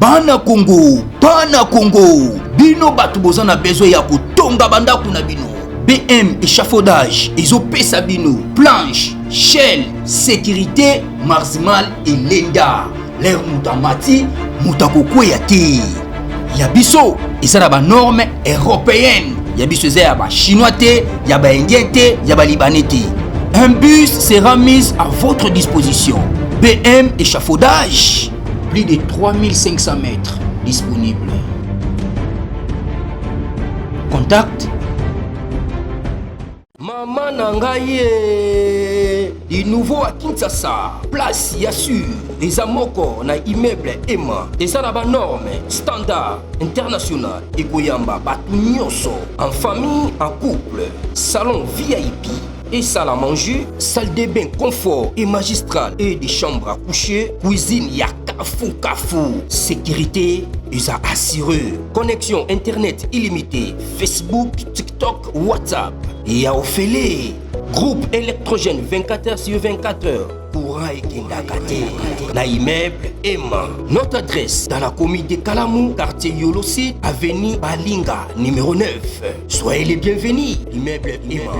Bana Congo, bino batu boza na besoin ya kotonga bandaku na bino. BM échafaudage, ezopesa bino, planche, shell, sécurité, maximal et lenda. L'air moutamati, moutakokweya te. Yabiso, eza na ba norme européenne. Yabiso eza ya ba chinois te, ya ba indien te, ya ba libanais te. Un bus sera mis à votre disposition. BM échafaudage, plus de 3500 mètres disponibles. Contact Maman Nangaye, du nouveau à Kinshasa, place Yassur, des amoko na immeuble Emma, des arabes normes, standard, international, et Goyamba, Batunyoso, en famille, en couple, salon VIP, et salle à manger, salle de bain confort et magistral, et des chambres à coucher, cuisine, Kafou, sécurité, ils ont assuré. Connexion internet illimitée, Facebook, TikTok, WhatsApp. Et à Ophélie, groupe électrogène 24h/24h. Courant et Kindakate. Na immeuble Emma. Notre adresse dans la commune de Kalamou, quartier Yolosi, avenue Balinga, numéro 9. Soyez les bienvenus. Immeuble Emma.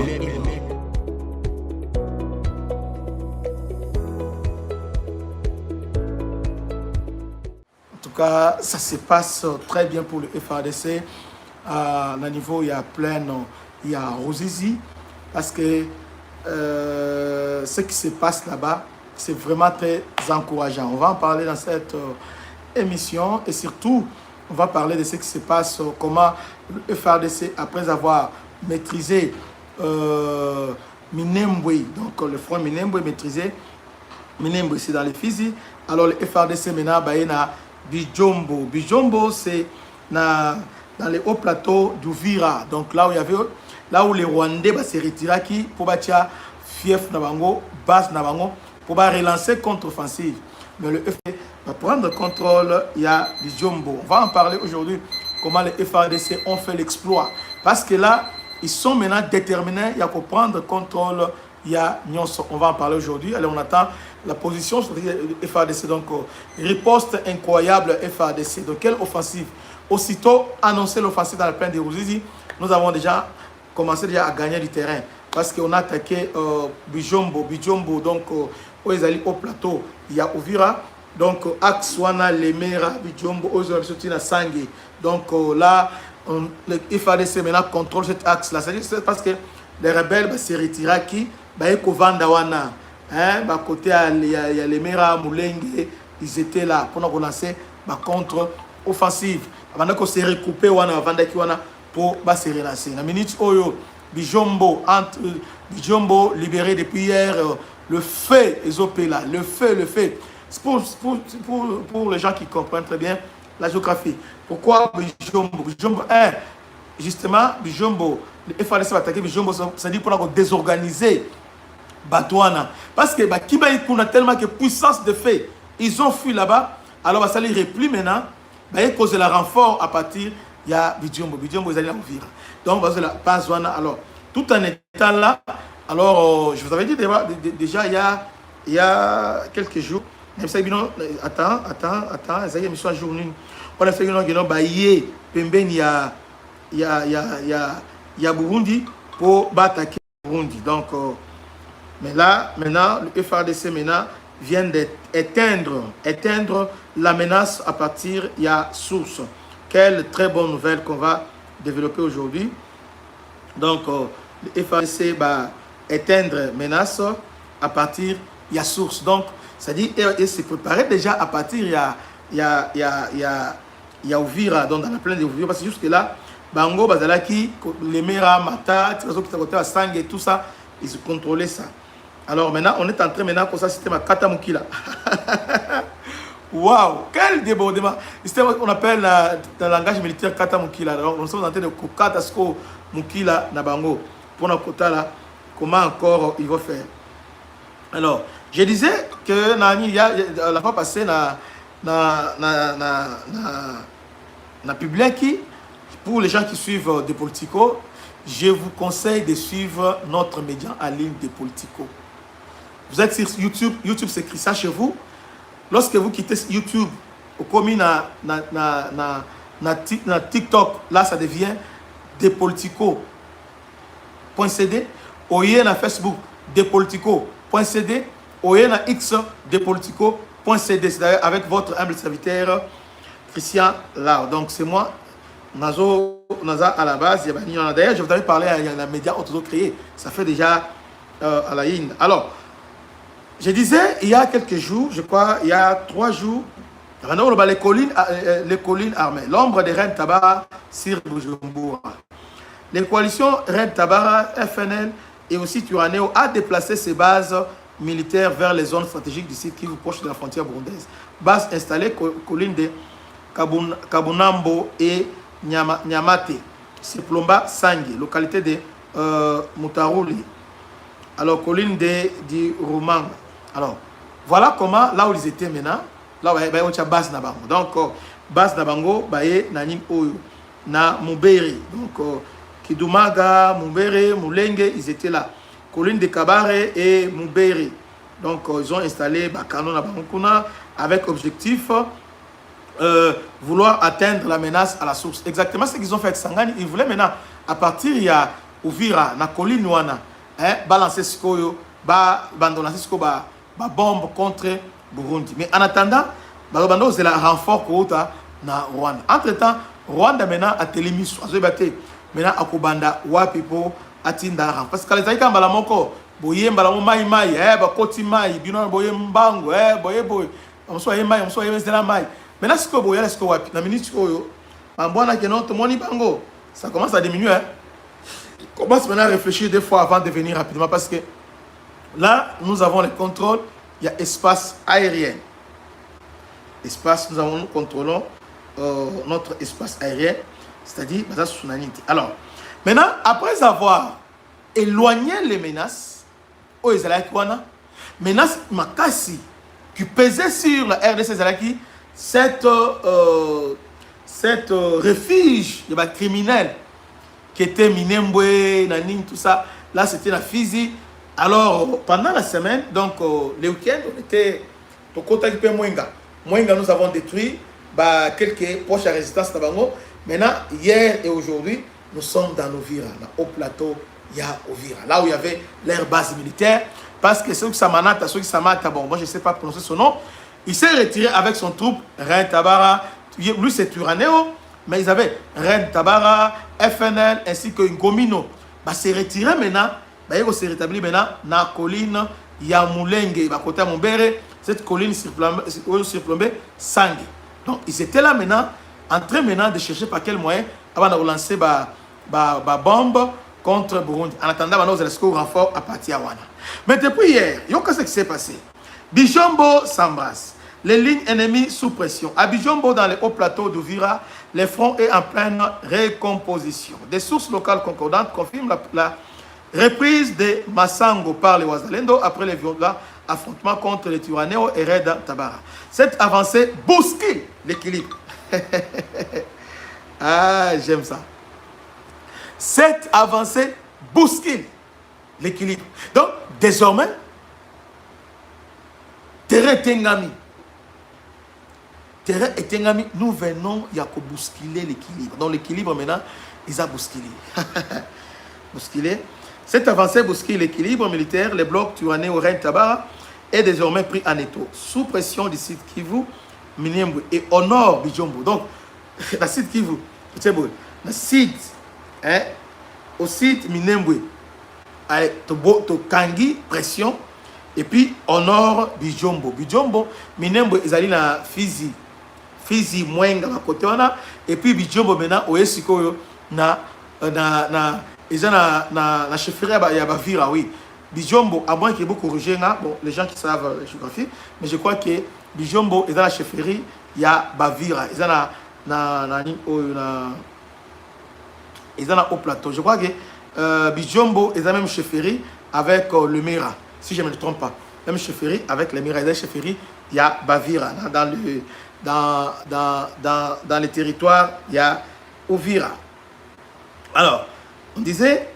En tout cas, ça se passe très bien pour le FARDC. À niveau, il y a plein, il y a Rosizi, parce que ce qui se passe là-bas, c'est vraiment très encourageant. On va en parler dans cette émission et surtout, on va parler de ce qui se passe, comment le FARDC, après avoir maîtrisé Minembwe, donc le front Minembwe maîtrisé, Minembwe c'est dans les Fizi, alors le FARDC maintenant, Bijombo. Bijombo, c'est dans les hauts plateaux d'Ouvira. Donc là où il y avait, là où les Rwandais se retirent pour bâtir fief Nabango, base Nabango, pour relancer contre-offensive. Mais le FARDC va prendre contrôle, il y a Bijombo. On va en parler aujourd'hui, comment les FARDC ont fait l'exploit. Parce que là, ils sont maintenant déterminés, il y a qu'à prendre contrôle, il y a Nyonso. On va en parler aujourd'hui. Allez, on attend la position sur le FARDC. Donc, riposte incroyable FARDC. Donc, quelle offensive? Aussitôt annoncé l'offensive dans la plaine de Ruzizi, nous avons déjà commencé à gagner du terrain. Parce qu'on a attaqué Bijombo, donc, au plateau, il y a Ouvira. Donc, Axe Wana, Lemera, Bijombo, Ozola, Sangé. Donc, là, le FARDC maintenant contrôle cet axe-là. C'est parce que les rebelles se retirent qui? Vandawana. Côté il y a les Mera, Moulenge, ils étaient là pour nous relancer contre-offensive. Avant qu'on s'est recoupé pour se relancer. La minute Oyo, Bijombo, libéré depuis hier, le fait, là, le fait. C'est pour les gens qui comprennent très bien la géographie. Pourquoi Bijombo? Justement, Bijombo, le FARDC va attaquer Bijombo, ça dit pour désorganiser Batouana. Parce que Kiba a tellement de puissance de fait. Ils ont fui là-bas. Alors, ça les replie maintenant. Il cause la renfort à partir, il y a Bijombo. Bijombo, ils allaient en vivre. Donc, alors, tout en étant là, alors, je vous avais dit déjà, il y a quelques jours, attends, ça y est, mission à journée. On a fait une baillé, Pemben, il y a Burundi pour attaquer Burundi. Donc, mais là, maintenant, le FARDC vient d'éteindre la menace à partir, il y a source. Quelle très bonne nouvelle qu'on va développer aujourd'hui. Donc, le FARDC va éteindre la menace à partir, il y a source. Donc, ça dit, il s'est préparé déjà à partir, il y a Ouvira, donc dans la plaine de Ouvira, parce que jusque là, Bango, Bazalaki, les Mera, Mata, Sang et tout ça, ils ont contrôlé ça. Alors maintenant, on est en train maintenant comme ça, système à Katamukila. Waouh, quel débordement. Système qu'on appelle dans le langage militaire Katamukila. Alors, nous sommes en train de Katasko Mukila Nabango. Pour notre quota là, comment encore il va faire. Alors, je disais que la fois passée, na public, pour les gens qui suivent des Politico, je vous conseille de suivre notre média en ligne des Politico. Vous êtes sur YouTube, YouTube s'écrit ça chez vous. Lorsque vous quittez YouTube, commis na TikTok, là ça devient Depolitico.cd. Oye na Facebook, Depolitico.cd. Oye na X, Depolitico.cd. C'est avec votre humble serviteur, Christian Lao. Donc c'est moi, Nazo à la base. D'ailleurs, je vous avais parlé à un média auto-créé. Ça fait déjà à la Inde. Alors, je disais, il y a quelques jours, je crois, il y a 3 jours, les collines armées, l'ombre de Reine Tabara sur Bujumbura. Les coalitions Reine Tabara, FNL et aussi Turaneo a déplacé ses bases militaires vers les zones stratégiques du site qui vous proche de la frontière burundaise. Bases installées collines de Kabunambo et Nyamate, Siplomba Sangi, localité de Mutaruli. Alors, colline de Roumang. Alors, voilà comment, là où ils étaient maintenant, là où il y a base Nabango. Donc, base Nabango, il y a na Muberi. Donc, Kidumaga, Muberi, Mulenge, ils étaient là. Colline de Kabare et Muberi. Donc, ils ont installé Bakano Nabango avec objectif vouloir atteindre la menace à la source. Exactement ce qu'ils ont fait avec Sangani. Ils voulaient maintenant, à partir il y a Ouvira, na colline Ouana, balancer ce qu'on bombe contre Burundi. Mais en attendant, c'est la renfort na Rwanda. Entre-temps, Rwanda maintenant a télémis. Maintenant, à Kobanda, Wapipo, Atinda. Parce que les Aïkas, Balamoko, Boye, Balamo Mai Mai, Bakoti Mai, Binon Boye Mbango, Boye Boye, on soit Mai, on soit de la Mai. Maintenant, ce que Boye, est-ce que Wapi, la minute Oyo, Mambouana Kenon, Tomoni Bango, ça commence à diminuer. Commence maintenant à réfléchir 2 fois avant de venir rapidement parce que là, nous avons les contrôles, il y a espace aérien. Espace, nous contrôlons notre espace aérien, c'est-à-dire alors, maintenant, après avoir éloigné les menaces, menace Makassi qui pesait sur la RDC Zalaki, cette refuge de criminels qui était Minembwe, Naning, tout ça. Là, c'était la Fizi. Alors, pendant la semaine, donc, les week-ends, on était au côté de Mwenga. Mwenga, nous avons détruit quelques poches à résistance. Maintenant, hier et aujourd'hui, nous sommes dans Ovira, au plateau, il y a Ovira. Là où il y avait leur base militaire. Parce que ceux qui s'amanata, bon, moi je ne sais pas prononcer son nom, il s'est retiré avec son troupe, Reine Tabara. Lui, c'est Turaneo. Mais ils avaient Reine Tabara, FNL ainsi que Ngomino. C'est retiré maintenant. Ils se rétablit maintenant dans la colline Yamoulenge, côté Mombere, cette colline surplombée Sangue. Donc ils étaient là maintenant, en train maintenant de chercher par quel moyen avant de relancer la bombe contre Burundi. En attendant, nous allons renfort à partir de Wana. Mais depuis hier, qu'est-ce qui s'est passé? Bijombo s'embrasse. Les lignes ennemies sous pression. À Bijombo, dans les hauts plateaux d'Ouvira, les fronts est en pleine récomposition. Des sources locales concordantes confirment la reprise de Massango par les Wazalendo après les violents affrontements contre les Turaneo et Red Tabara. Cette avancée bouscule l'équilibre. Ah, j'aime ça. Cette avancée bouscule l'équilibre. Donc, désormais, terrain Tengami. Terrain et Tengami, nous venons, il y a qu'à bousculer l'équilibre. Donc l'équilibre maintenant, ils ont bousculé. Bousculé. Cette avancée bouscule l'équilibre militaire, les blocs Turaneo Reine Tabara est désormais pris en étau. Sous pression du site Kivu, Minembwe et au nord Bijombo. Donc, le site Kivu, c'est bon. Le site, au site Minembwe, to Kangi, pression. Et puis au nord Bijombo. Bijombo, Minembwe, ils allaient na Fizi. Fizi Mwenga à côté et puis Bijombo maintenant au Esiko na chefferie ya Bavira, oui. Bijombo, à moins qu'il y ait beaucoup corrigé, bon, les gens qui savent la géographie, mais je crois que Bijombo est dans la chefferie, il y a Bavira, ils sont au plateau. Je crois que Bijombo est dans la même chefferie avec le Mira, si je ne me trompe pas. Même chefferie avec le Mira, la chefferie, il y a Bavira. Dans les territoires, il y a Ouvira. Alors, on disait,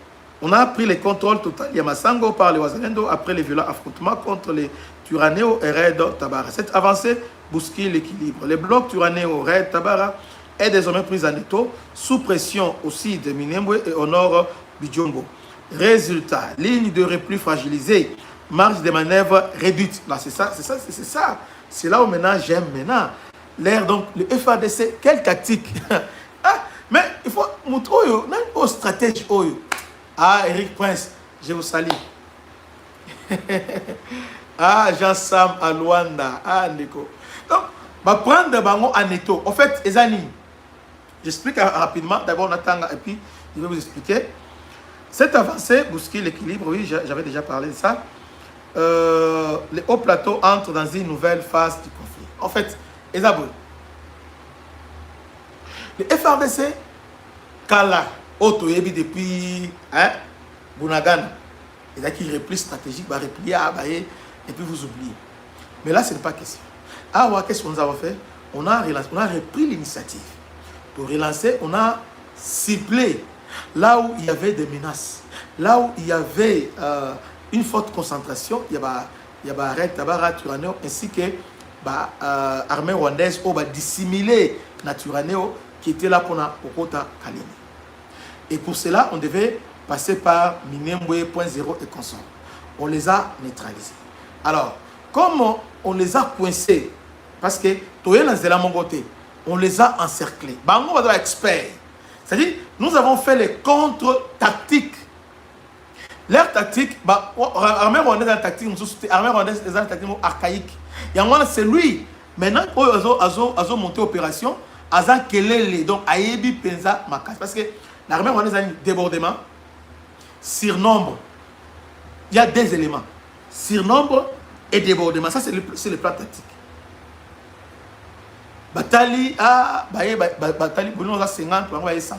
on a pris les contrôles total. Il y a Massango par les Wazalendo après les violents affrontements contre les Turaneo et Red Tabara. Cette avancée bouscule l'équilibre. Le bloc Turaneo Red Tabara est désormais pris en étau, sous pression aussi de Minembwe et au nord Bijombo. Résultat, ligne de repli fragilisée, marge de manœuvre réduite. Là, c'est ça. C'est là où maintenant j'aime maintenant. L'air, donc, le FADC, quelle tactique? Ah, mais il faut montrer, même aux stratèges. Ah, Eric Prince, je vous salue. Ah, Jean-Sam à Luanda. Ah, Nico. Donc, on va prendre bango en étau. En fait, Ezani, j'explique rapidement. D'abord, on attend et puis je vais vous expliquer. Cette avancée bouscule l'équilibre. Oui, j'avais déjà parlé de ça. Les hauts plateaux entrent dans une nouvelle phase du conflit. En fait, Ezabou, le FRDC, Kala, Otoyebi depuis Bunagana, il y a qui repli stratégique, va replier et puis vous oubliez. Mais là, ce n'est pas question. Ah, ouais, qu'est-ce qu'on a fait? On a repris l'initiative. Pour relancer, on a ciblé là où il y avait des menaces, là où il y avait une forte concentration, il y a Red Tabara, Turaneo, ainsi que l'armée rwandaise qui a dissimulé la Turaneo qui était là pour la Okota Kalini. Et pour cela, on devait passer par Minembwe 0.0 et consort. On les a neutralisés. Alors, comme on les a coincés, parce que on les a encerclés. Bango va être expert. C'est-à-dire, nous avons fait les contre-tactiques. Leur tactique, l'armée rwandaise est une tactique, l'armée rwandaise est une tactique archaïque. Et en c'est lui. Maintenant, ils ont monté l'opération, ils ont kelele, donc Ayebi Penza Makas. Parce que l'armée rwandaise a un débordement, surnombre. Il y a deux éléments. Surnombre et débordement. Ça, c'est le plan tactique. Batali, Batali, on a 50, on a 100.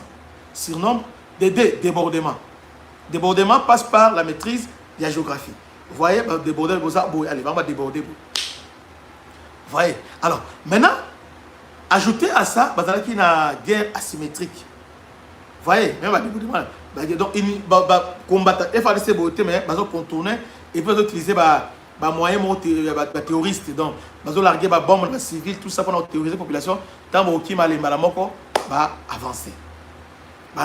Surnombre, débordement. Débordement passe par la maîtrise de la géographie. Vous voyez, déborder, allez, on va déborder. Vous voyez. Alors, maintenant, ajoutez à ça, il y a une guerre asymétrique. Vous voyez, même le débordement. Donc, combattre, il faut laisser beauté, mais ils ont contourné et puis ils ont utilisé des moyens terroristes. Donc, ils ont largué des bombes civiles, tout ça pour terroriser la population. Tant que les malamoko va avancer.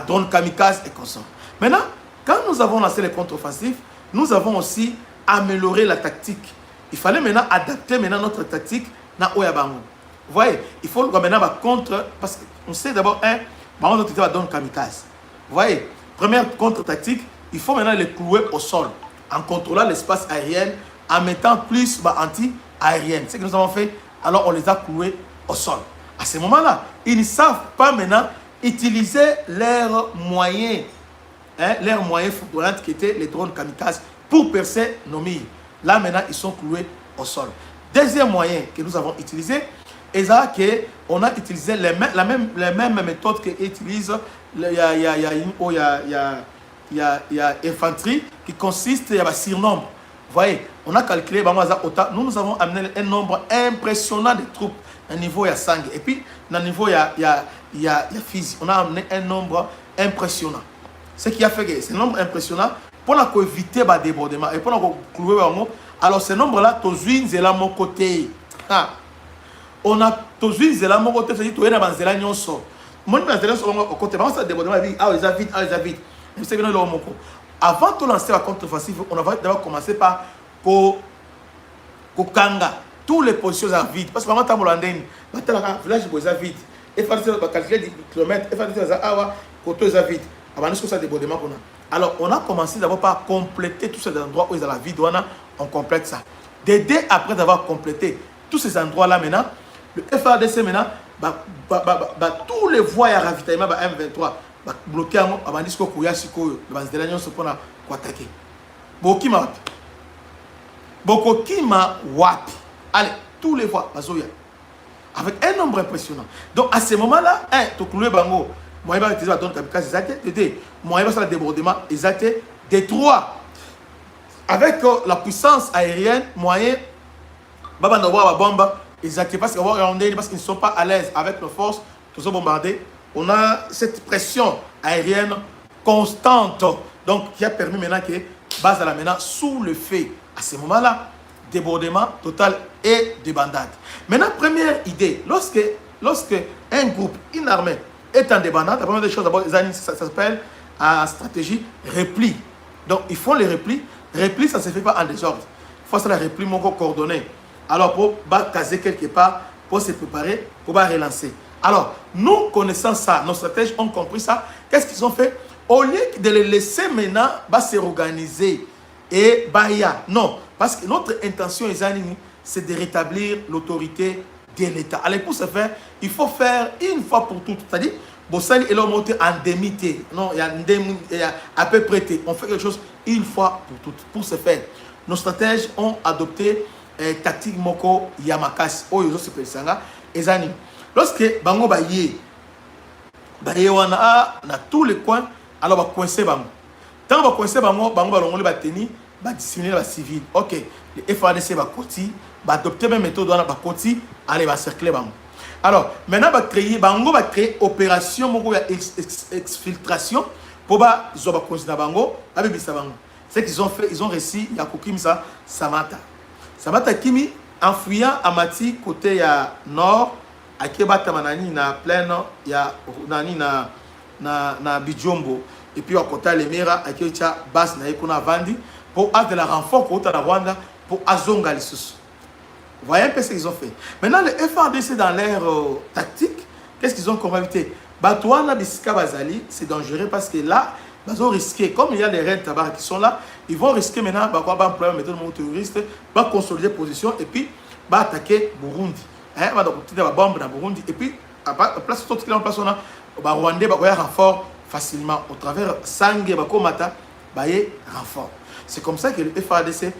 Drone kamikaze et consort. Maintenant, quand nous avons lancé les contre-offensifs, nous avons aussi amélioré la tactique. Il fallait maintenant adapter notre tactique dans Oyabango. Vous voyez, il faut maintenant contre, parce qu'on sait d'abord, on va donner kamikaze. Vous voyez, première contre-tactique, il faut maintenant les clouer au sol, en contrôlant l'espace aérien, en mettant plus anti-aérienne. C'est ce que nous avons fait, alors on les a cloués au sol. À ce moment-là, ils ne savent pas maintenant utiliser leurs moyens. Leurs moyens foudroyants qui étaient les drones kamikazes pour percer nos mines. Là maintenant ils sont cloués au sol. Deuxième moyen que nous avons utilisé, c'est qu'on a utilisé les mêmes méthodes qu'utilise l'infanterie qui consiste à surnombre. Vous voyez, on a calculé, nous avons amené un nombre impressionnant de troupes à niveau de sang. Et puis, à niveau de physique, on a amené un nombre impressionnant. Ce qui a fait que ce nombre impressionnant, pour éviter le débordement et pour clouer, alors ce nombre-là, tous les mon côté. On a tous les mon côté, c'est-à-dire que tous les gens sont. Moi, je suis au côté, ça débordement, ils ont vite. Avant de lancer la contre-offensive, on va d'abord commencer par Kanga. Toutes les positions à vide. Parce que vraiment, quand on a un village est vide. Il faut calculer des kilomètres, il faut côté vide. Alors, on a commencé d'abord par compléter tous ces endroits où il y a la vide. On complète ça. Dès après avoir complété tous ces endroits-là, maintenant, le FADC, maintenant, tous les voies à ravitaillement M23 bloqués à Bandisco Kouyasiko, le Banzdelanion se prend à attaquer. Bokima Wapi. Allez, tous les voies, avec un nombre impressionnant. Donc, à ce moment-là, tu cloues Bango. Moi, je vais utiliser la donne kamikaze, ils ont été moi, je vais faire le débordement, ils ont été détruits. Avec la puissance aérienne, moyen, Baba Noba bombe, ils ont été parce qu'ils ne sont pas à l'aise avec nos forces, tous bombardés. On a cette pression aérienne constante, donc qui a permis maintenant que base à la menace sous le fait. À ce moment-là, débordement total et débandade. Maintenant, première idée, lorsque un groupe, une armée est en débandade, la première des choses, d'abord, ça s'appelle en stratégie repli. Donc, ils font les replis. Repli, ça ne se fait pas en désordre. Il faut faire la repli coordonnée. Alors, pour caser quelque part, pour se préparer, pour relancer. Alors, nous connaissant ça, nos stratèges ont compris ça. Qu'est-ce qu'ils ont fait? Au lieu de les laisser maintenant se réorganiser et non, parce que notre intention, c'est de rétablir l'autorité de l'État. Alors, pour ce faire, il faut faire une fois pour toutes. C'est-à-dire, Bossali est monté en demi-té. Non, il y a à peu près. On fait quelque chose une fois pour toutes. Pour ce faire, nos stratèges ont adopté tactique moko Yamakasi. Oyo se pesanga ezani. Lorsque bango baye wana na tous les coins, alors ba coincer bango. Tant ba coincer bango ba longoli ba teni, ba discipliner ba civil. OK, les FARDC ba koti, ba adopter même méthode wana ba koti, aller ba cercler bango. Alors, maintenant ba créer opération moko ya exfiltration pour ba zoba considérer bango, ba bibisa bango. Ce qu'ils ont fait, ils ont réussi ya kokimisa Samata. Samata Kimi, en fuyant à Mati, côté ya nord, à Kebata Manani, na plaine, ya Nani na Bijombo, et puis à côté de Lemera, à Kyocha, Bas, na Ekuna Vandi, pour avoir de la renfort côté de la Rwanda, pour Azonga les sous. Vous voyez un peu ce qu'ils ont fait. Maintenant, les FARDC dans leur tactique, qu'est-ce qu'ils ont comme invité? Batouana Bissika Bazali, c'est dangereux parce que là, ils ont risqué, comme il y a les raids tabac qui sont là, ils vont risquer maintenant de méthode terroriste, de consolider position et puis de attaquer Burundi. Ils vont attaquer la bombe dans Burundi et puis, à place de tout ce qui est en place, les Rwandais vont renfort facilement au travers Sangé, Bakomata, renfort. C'est comme ça que les FARDC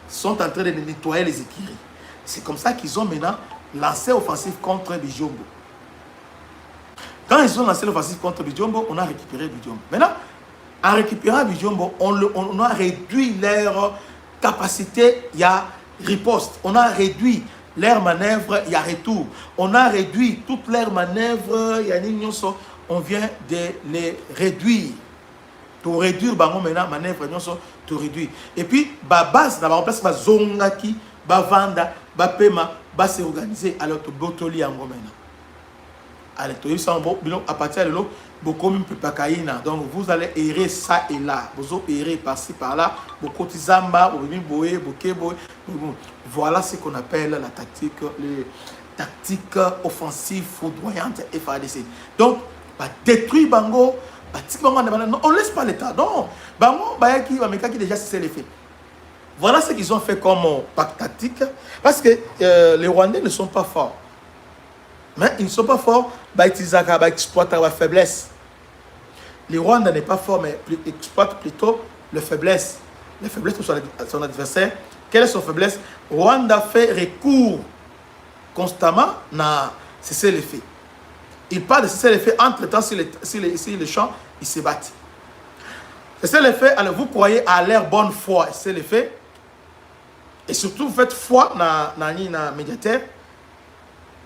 sont en train de nettoyer les écuries. C'est comme ça qu'ils ont maintenant lancé l'offensive contre Bijombo. Quand ils ont lancé l'offensive contre Bijombo, on a récupéré Bijombo. Maintenant, en récupérant Bijombo, on a réduit leur capacité, il y a riposte. On a réduit leur manœuvre, il y a retour. On a réduit toutes leurs manœuvres, il y a on vient de les réduire. Pour réduire, maintenant, manœuvre, tout réduire. Et puis, base, on place Zongaki, Vanda, Pema, se organiser alors que Botoli en maintenant. Alors, à partir de là, beaucoup de pakaïna. Donc, vous allez errer ça et là. Vous allez errer par-ci, par-là. Beaucoup de zamba, voilà ce qu'on appelle la tactique, les tactiques offensives foudroyantes FARDC. Donc, détruire Bango, on ne laisse pas l'État. Non, Bango, qui déjà c'est les faits. Voilà ce qu'ils ont fait comme pacte tactique. Parce que les Rwandais ne sont pas forts. Mais ils ne sont pas forts, ils exploitent la faiblesse. Les Rwandais n'est pas fort, mais exploitent plutôt la faiblesse. La faiblesse de son adversaire. Quelle est son faiblesse? Rwanda fait recours constamment à cesser les faits. Il parle de cesser les faits, entre-temps, si les champs, ils se battent. Cesser les faits, alors vous croyez à leur bonne foi, cesser les faits. Et surtout, vous faites foi dans le médiateur.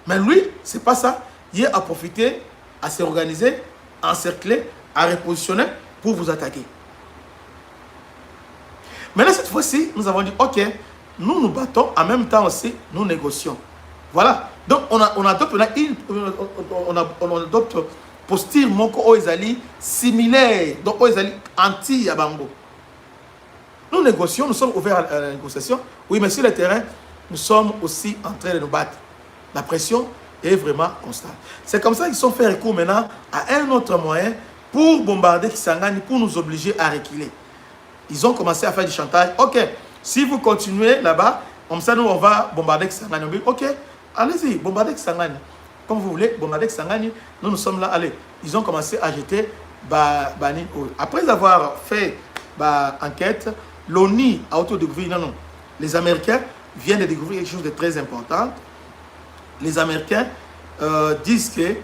Mais lui, ce n'est pas ça. Il a profité à s'organiser, à encercler, à repositionner pour vous attaquer. Maintenant, cette fois-ci, nous avons dit, OK, nous nous battons, en même temps aussi, nous négocions. Voilà. Donc, on adopte posture moko oezali similaire. Donc, oezali anti-Yabango. Nous négocions, nous sommes ouverts à la négociation. Oui, mais sur le terrain, nous sommes aussi en train de nous battre. La pression est vraiment constante. C'est comme ça qu'ils sont fait recours maintenant à un autre moyen pour bombarder Kisangani, pour nous obliger à reculer. Ils ont commencé à faire du chantage. OK, si vous continuez là-bas, comme ça, nous, on va bombarder Kisangani. OK, allez-y, bombardez Kisangani. Comme vous voulez, bombarder Kisangani, nous sommes là. Allez, ils ont commencé à jeter Bani. Après avoir fait enquête, l'ONU a autodécouvert, non. Les Américains viennent de découvrir quelque chose de très important. Les Américains disent que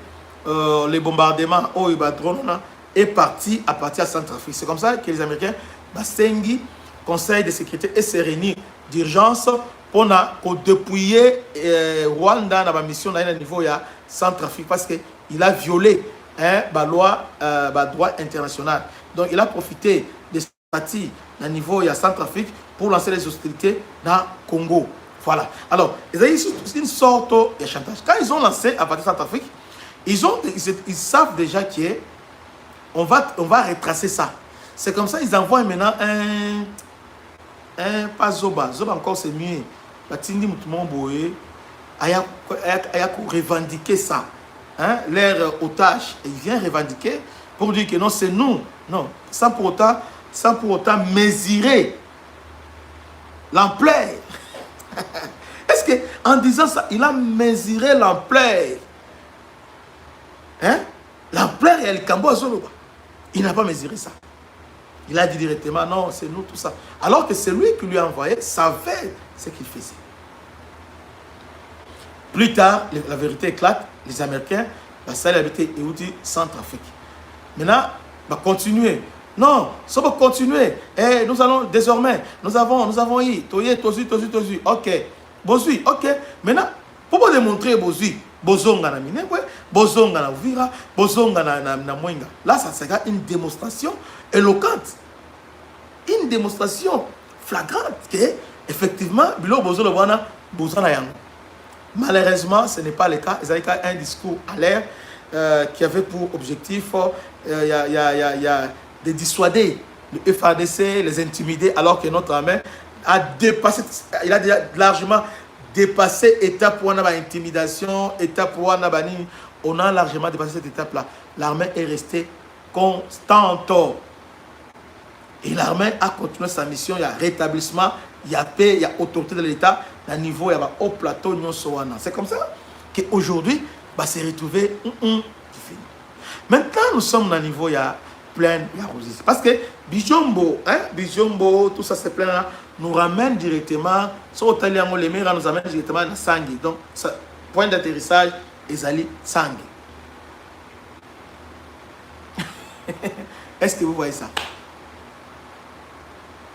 les bombardements au drone est parti à partir de Centrafrique. C'est comme ça que les Américains, Basengi, Conseil de sécurité, et se réunir d'urgence pour dépouiller Rwanda dans la mission à niveau de Centrafrique parce qu'il a violé la loi, droit international. Donc il a profité de parti au niveau de Centrafrique pour lancer les hostilités dans Congo. Voilà. Alors, c'est une sorte de chantage. Quand ils ont lancé à partir de Centrafrique, ils savent déjà qu'on va retracer ça. C'est comme ça qu'ils envoient maintenant pas Zoba. Zoba encore c'est mieux. Batindi Moutoumon Boé a revendiqué ça. Hein? Leur otage, il vient revendiquer pour dire que non, c'est nous. Non, sans pour autant mesurer l'ampleur. Est-ce qu'en disant ça, il a mesuré l'ampleur? Hein? L'ampleur et le Cambo Zoloba. Il n'a pas mesuré ça. Il a dit directement, non, c'est nous, tout ça. Alors que celui qui lui a envoyé savait ce qu'il faisait. Plus tard, la vérité éclate. Les Américains, ça l'habité Eouti Centrafrique. Maintenant, va continuer. Non, ça va continuer. Et nous allons désormais, nous avons eu, tozu. Ok, bozui, ok. Maintenant, pour vous démontrer bozui, bozonga na Minembwe, bozonga na Uvira, bozonga na Mwenga. Là, ça sera une démonstration éloquente. Une démonstration flagrante que, effectivement, bilo bozo le wana, bozana yango. Malheureusement, ce n'est pas le cas. Ils avaient un discours à l'air qui avait pour objectif de dissuader le FARDC, les intimider, alors que notre armée a dépassé, il a déjà largement dépassé l'étape pour l'intimidation, étape pour on a largement dépassé cette étape-là. L'armée est restée constante. Et l'armée a continué sa mission. Il y a rétablissement, il y a paix, il y a autorité de l'État. À niveau, il y a au plateau. C'est comme ça qu'aujourd'hui, va se retrouver. Maintenant, nous sommes à niveau, il y a plein de roses. Parce que Bijombo, tout ça, c'est plein là, nous ramène directement, sur l'Otaliango, les mères nous amène directement à Sangui. Donc, ça, point d'atterrissage, Ezali Sangui. Est-ce que vous voyez ça?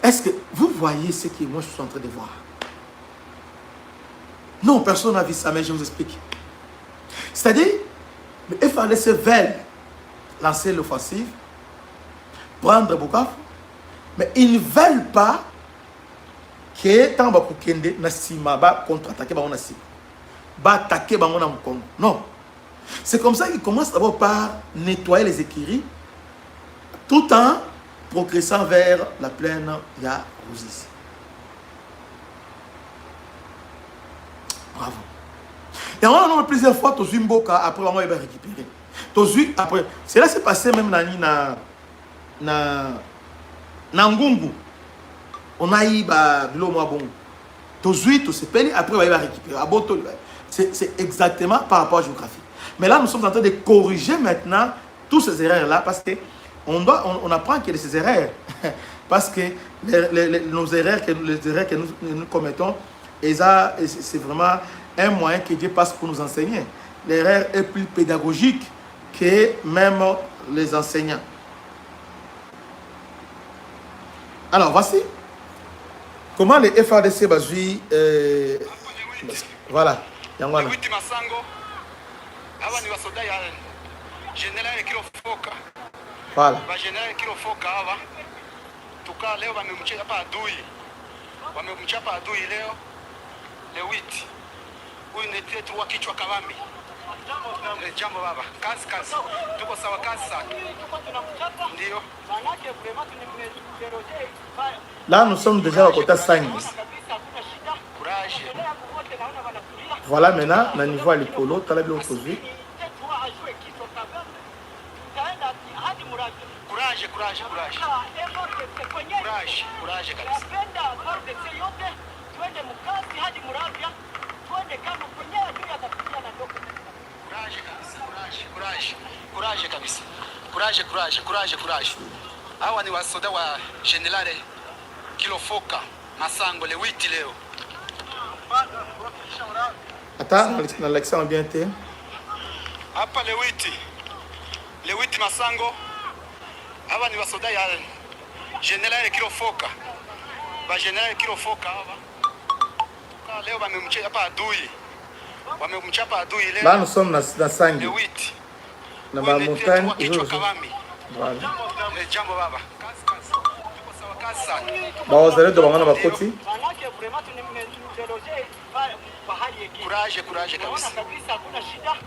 Est-ce que vous voyez ce que moi je suis en train de voir? Non, personne n'a vu ça, mais je vous explique. C'est-à-dire, le FARDC veulent lancer l'offensive, prendre Bukavu, mais ils ne veulent pas que tant que Kende Nassima va contre-attaquer Nassima, va attaquer Congo. Non. C'est comme ça qu'ils commencent d'abord par nettoyer les écuries, tout en progressant vers la plaine Yarouzis. Bravo. Et on a plusieurs fois Tozu Mboka, après on va récupérer. Tozu, après. Cela s'est passé même na Ngungu. On a eu Bilo Mwabon. Tozu, Tosepeli, après on va récupérer. C'est exactement par rapport à la géographie. Mais là, nous sommes en train de corriger maintenant toutes ces erreurs-là parce que on apprend qu'il y a ces erreurs. Parce que les erreurs que nous commettons, c'est vraiment un moyen que Dieu passe pour nous enseigner. L'erreur est plus pédagogique que même les enseignants. Alors, voici comment les FARDC basui. Voilà. Yangwana. Voilà. Tuka leo wamemchapa adui. Wamemchapa adui leo. Le 8. Huyu ni tetu wa kichwa kawambi. Jambo baba. Kazi. Tuko sawa kazi sana. Ndio. Là nous sommes déjà au côté 5. Voilà maintenant, le niveau à l'écolo, tu as bien opposé. Courage kabisa. Courage. Hawa ni wasoda wa General Kilofoka Masango le 8 leo. Attends, Alexandre bien été. Hapa le 8 Masango. Hawa ni wasoda ya General Kilofoka. Ba General Kilofoka hawa. Leo wamemchapa adui. Leo. Là nous sommes dans Sangui. Le 8. Dans la montagne. Voilà. Jambo baba. Kazi. Tuko sawa bazalendo bango na bakoti. Courage, courage kabisa.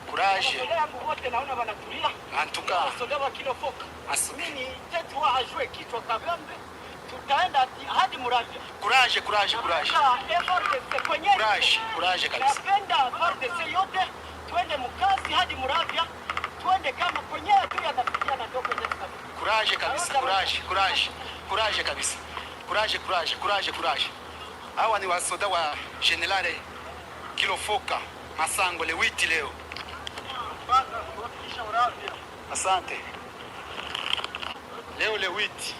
Courage. En tout cas. Tutaenda hadi Muravya. Courage, courage, courage. Courage, courage kabisa. Napenda FARDC yote twende mkazi hadi Muravya. Twende kama kwenyewe tu yatafikia na ndio kwenye sasa. Courage kabisa, courage, courage. Courage kabisa. Courage, courage, courage, courage. Hawa ni wasoda wa Generale Kilofoka Masango le 8 leo. Asante. Leo le 8.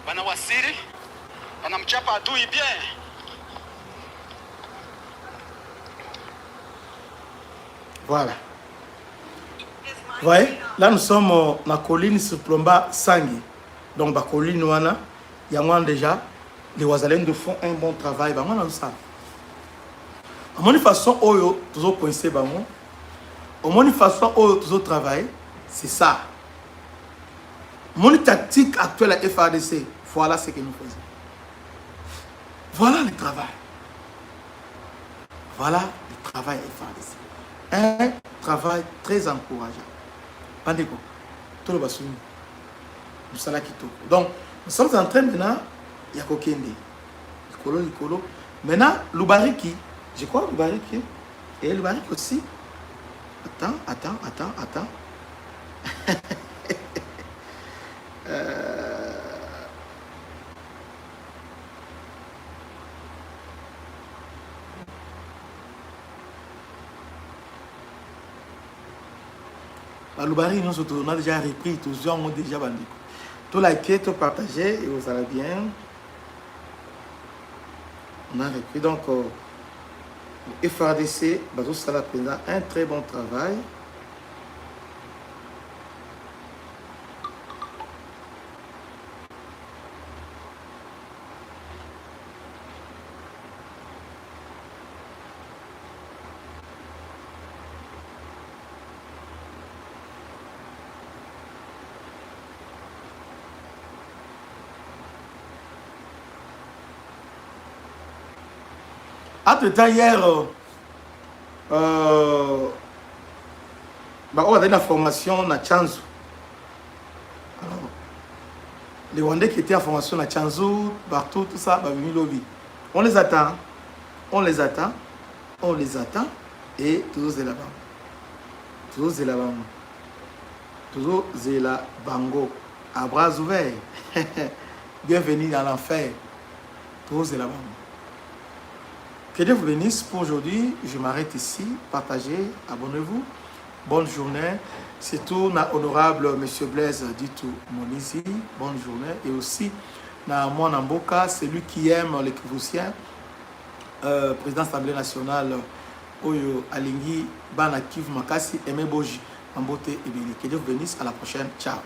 Wanawasiri, wanamchapa adui bien. Voilà. Vous voyez, là nous sommes na colline sur Plomba Sangi. Donc la colline wana, yango déjà les Wazalendo font un bon travail. Bah on a ça. À mon façon oyo toujours coincé bah moi. Au mon façon oyo toujours travail, c'est ça. Mon tactique actuelle à FARDC, voilà ce que nous faisons. Voilà le travail. Voilà le travail à FARDC. Un travail très encourageant. Pandeko, tout le bassouni. Nous sommes là qui tout. Donc, nous sommes en train maintenant, il y a Kokende. Licolo. Maintenant, Lubariki, je crois Lubariki. Et Lubariki aussi. Attends. Loubari, on a déjà repris, tous les gens ont déjà bandé. Tout liké, tout partagé, et vous allez bien. On a repris donc le FARDC, Bazou Salapena, un très bon travail. Entre-temps, hier, on a une formation à Chanzu. Les Rwandais qui étaient en formation à Chanzu, partout, tout ça, on les attend. Et toujours c'est là-bas. Toujours c'est là bango. À bras ouverts. Bienvenue dans l'enfer. Toujours c'est là-bas. Que Dieu vous bénisse pour aujourd'hui. Je m'arrête ici. Partagez, abonnez-vous. Bonne journée. C'est tout, honorable M. Blaise Ditu Monizi. Bonne journée. Et aussi, mon Namboka, celui qui aime les Kivusiens, président de l'Assemblée nationale, Oyo Alingi, Bana Kiv Makasi, Aimé Boji, Ambote Ebili. Que Dieu vous bénisse. À la prochaine. Ciao.